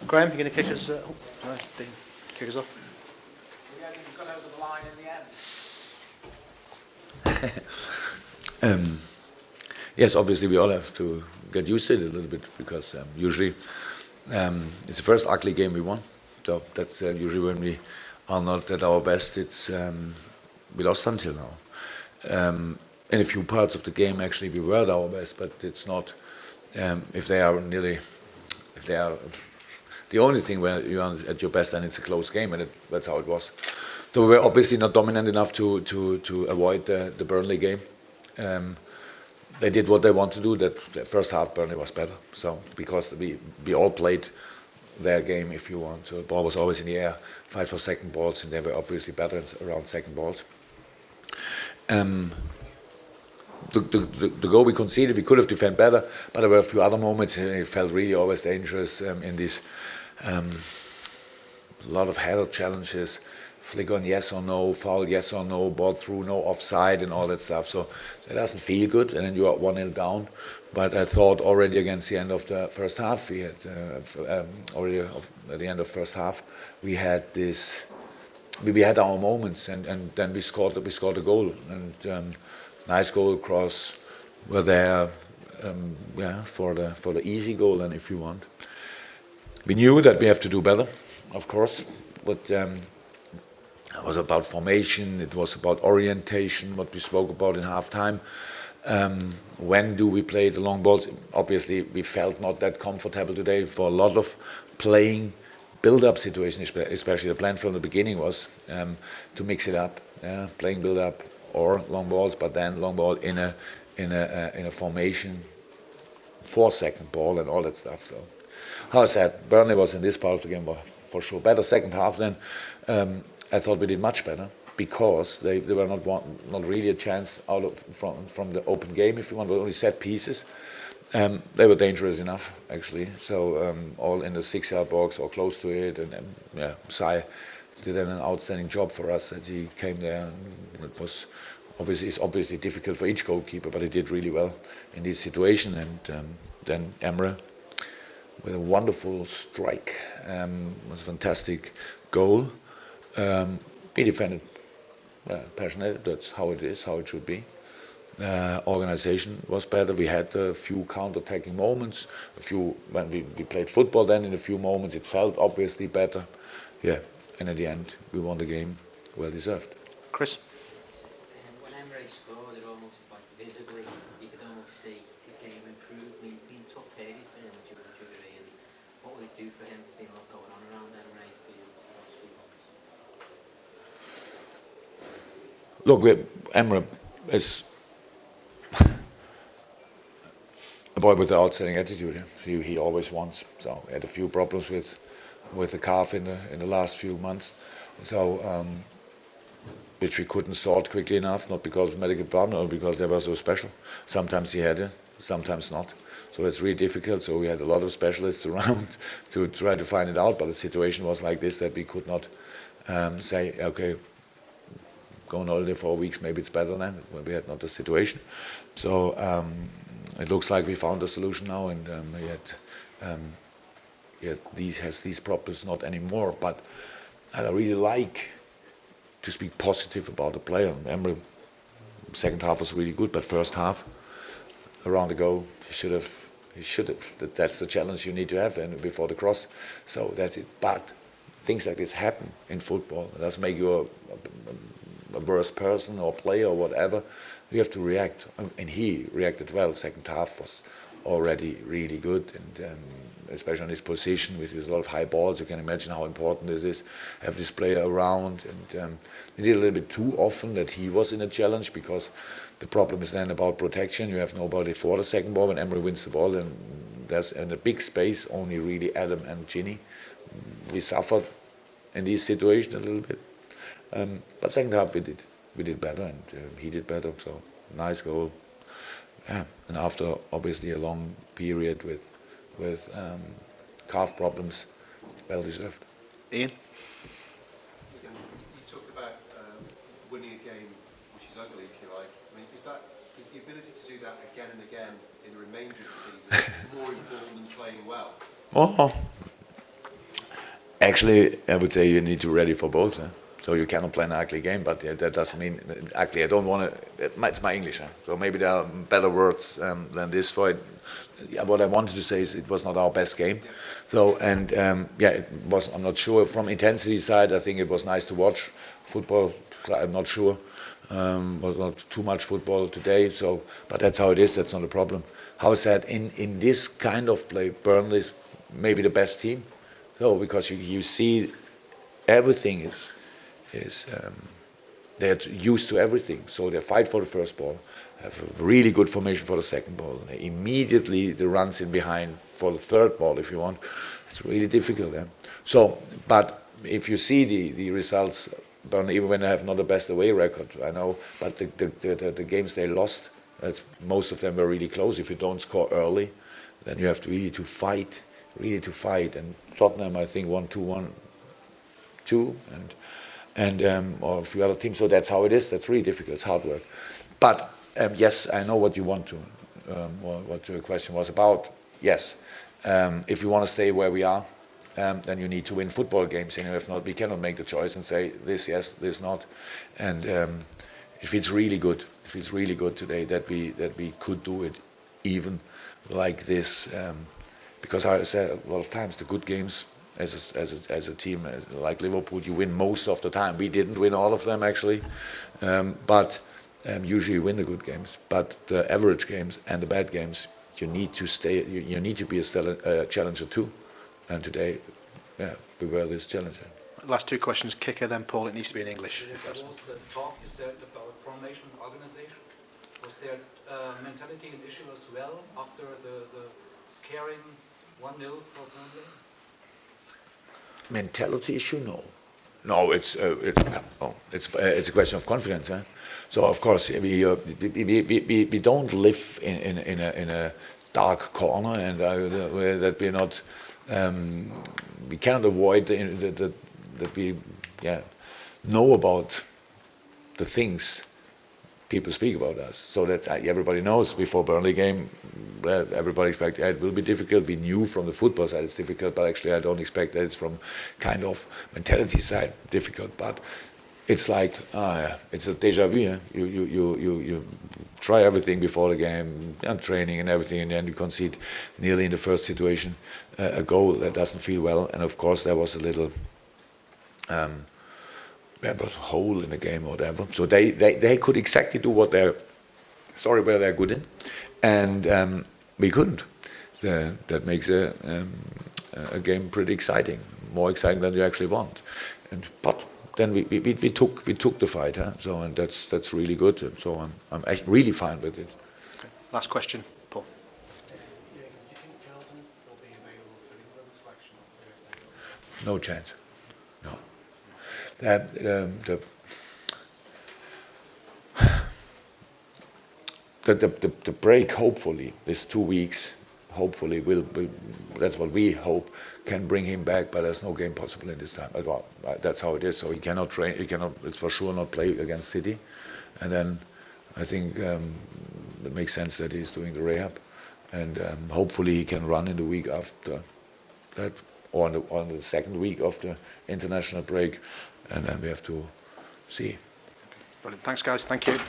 Graham, you're going to kick us. Sorry, Dean, kick us off. Yeah, you've got over the line in the end. Yes, obviously we all have to get used to it a little bit because usually it's the first ugly game we won. So that's usually when we are not at our best. It's we lost until now. In a few parts of the game, actually, we were at our best, but it's not. If they are the only thing where you are at your best, then it's a close game, and that's how it was. So we were obviously not dominant enough to avoid the Burnley game. They did what they want to do. That the first half, Burnley was better. So because we all played their game, if you want. So the ball was always in the air, fight for second balls, and they were obviously better around second balls. The goal we conceded, we could have defended better, but there were a few other moments. It felt really always dangerous in these a lot of header challenges. Flick on yes or no, foul yes or no, ball through, no offside and all that stuff. So it doesn't feel good, and then you are 1-0 down. But I thought already against the end of the first half, we had already at the end of first half, we had this. We had our moments, and then we scored a goal, and nice goal cross. We're there, for the easy goal, then if you want. We knew that we have to do better, of course, but. It was about formation, it was about orientation, what we spoke about in half-time. When do we play the long balls? Obviously, we felt not that comfortable today for a lot of playing build-up situations, especially the plan from the beginning was to mix it up, playing build-up or long balls, but then long ball in a formation, 4-second ball and all that stuff. So, how I said, Burnley was in this part of the game for sure better. Second half then. I thought we did much better because they were not really a chance out of from the open game, if you want, but only set pieces. They were dangerous enough actually. So all in the 6-yard box or close to it, and Sai did an outstanding job for us that he came there. And it was obviously difficult for each goalkeeper, but he did really well in this situation. And then Emre with a wonderful strike, was a fantastic goal. He defended passionate. That's how it is, how it should be. Organization was better. We had a few counter-attacking moments. When we played football. Then in a few moments it felt obviously better. Yeah, and at the end we won the game, well deserved. Chris. When Emre scored, it almost visibly you could almost see the game improved. I mean, it's been a tough period for him, would you agree? And what will it do for him? There's been a lot going on around Emre Fields the last few months. Look, Emre is a boy with an outstanding attitude. He always wants. So he had a few problems with the calf in the last few months. So which we couldn't sort quickly enough, not because of medical problem or because they were so special. Sometimes he had it, sometimes not. So it's really difficult. So we had a lot of specialists around to try to find it out. But the situation was like this that we could not say, okay, go on holiday for weeks, maybe it's better then. We had not the situation. So it looks like we found a solution now, and has these problems not anymore. But I really like to speak positive about the player. Emre, second half was really good, but first half, around the goal, he should have. That's the challenge you need to have, and before the cross. So that's it. But things like this happen in football. It doesn't make you a worse person or player or whatever. You have to react, and he reacted well. Second half was already really good, and especially on his position with a lot of high balls. You can imagine how important this is. Have this player around, and he did a little bit too often that he was in a challenge, because the problem is then about protection. You have nobody for the second ball when Emre wins the ball, and there's in a big space only really Adam and Ginny. We suffered in this situation a little bit, but second half we did better, and he did better. So nice goal. Yeah, and after obviously a long period with calf problems, well deserved. Ian. You talked about winning a game which is ugly, if you like. I mean, is the ability to do that again and again in the remainder of the season more important than playing well? Oh, actually, I would say you need to be ready for both. So you cannot play an ugly game, but that doesn't mean ugly. I don't want to. It's my English, so maybe there are better words than this for it. Yeah, what I wanted to say is it was not our best game. So it was. I'm not sure from intensity side. I think it was nice to watch football. I'm not sure. Was not too much football today. So, but that's how it is. That's not a problem. How is that in this kind of play? Burnley is maybe the best team. So because you see everything is they're used to everything. So they fight for the first ball, have a really good formation for the second ball. Immediately the runs in behind for the third ball, if you want. It's really difficult. So, but if you see the results, even when they have not the best away record, I know, but the games they lost, most of them were really close. If you don't score early, then you have to really to fight. And Tottenham, I think, won 2-1, and or a few other teams. So that's how it is. That's really difficult. It's hard work. But yes, I know what you want to, what your question was about. Yes, if you want to stay where we are, then you need to win football games. And if not, we cannot make the choice and say this yes, this not. And it feels really good. It feels really good today that we could do it, even like this. Because I said a lot of times the good games as a team like Liverpool, you win most of the time. We didn't win all of them actually, but usually you win the good games. But the average games and the bad games, you need to stay. You need to be a challenger too. And today, we were this challenger. Last two questions, kicker, then Paul. It needs to be in English. There was talk you said about formation and organization. Was there mentality an issue as well after the scaring 1-0 for Burnley? Mentality issue? No. It's a question of confidence. So of course we don't live in a dark corner, and that we're not. We cannot avoid that we know about the things people speak about us. So that's everybody knows before Burnley game. Everybody expected it will be difficult. We knew from the football side it's difficult, but actually I don't expect that it's from kind of mentality side difficult. But it's like it's a déjà vu. You try everything before the game and training and everything, and then you concede nearly in the first situation a goal that doesn't feel well. And of course there was a little hole in the game or whatever. So they could exactly do what where they're good in, and we couldn't. That makes a game pretty exciting, more exciting than you actually want. But then we took the fight, so, and that's really good. And so I'm actually really fine with it. Okay. Last question, Paul. Do you think Charlton will be available for England selection on Thursday? No chance. No. The break, hopefully, this 2 weeks, hopefully will that's what we hope, can bring him back, but there's no game possible in this time. Well, that's how it is. So he cannot train. He cannot. It's for sure not play against City, and then I think it makes sense that he's doing the rehab, and hopefully he can run in the week after that, or on the second week of the international break, and then we have to see. Brilliant. Thanks, guys. Thank you.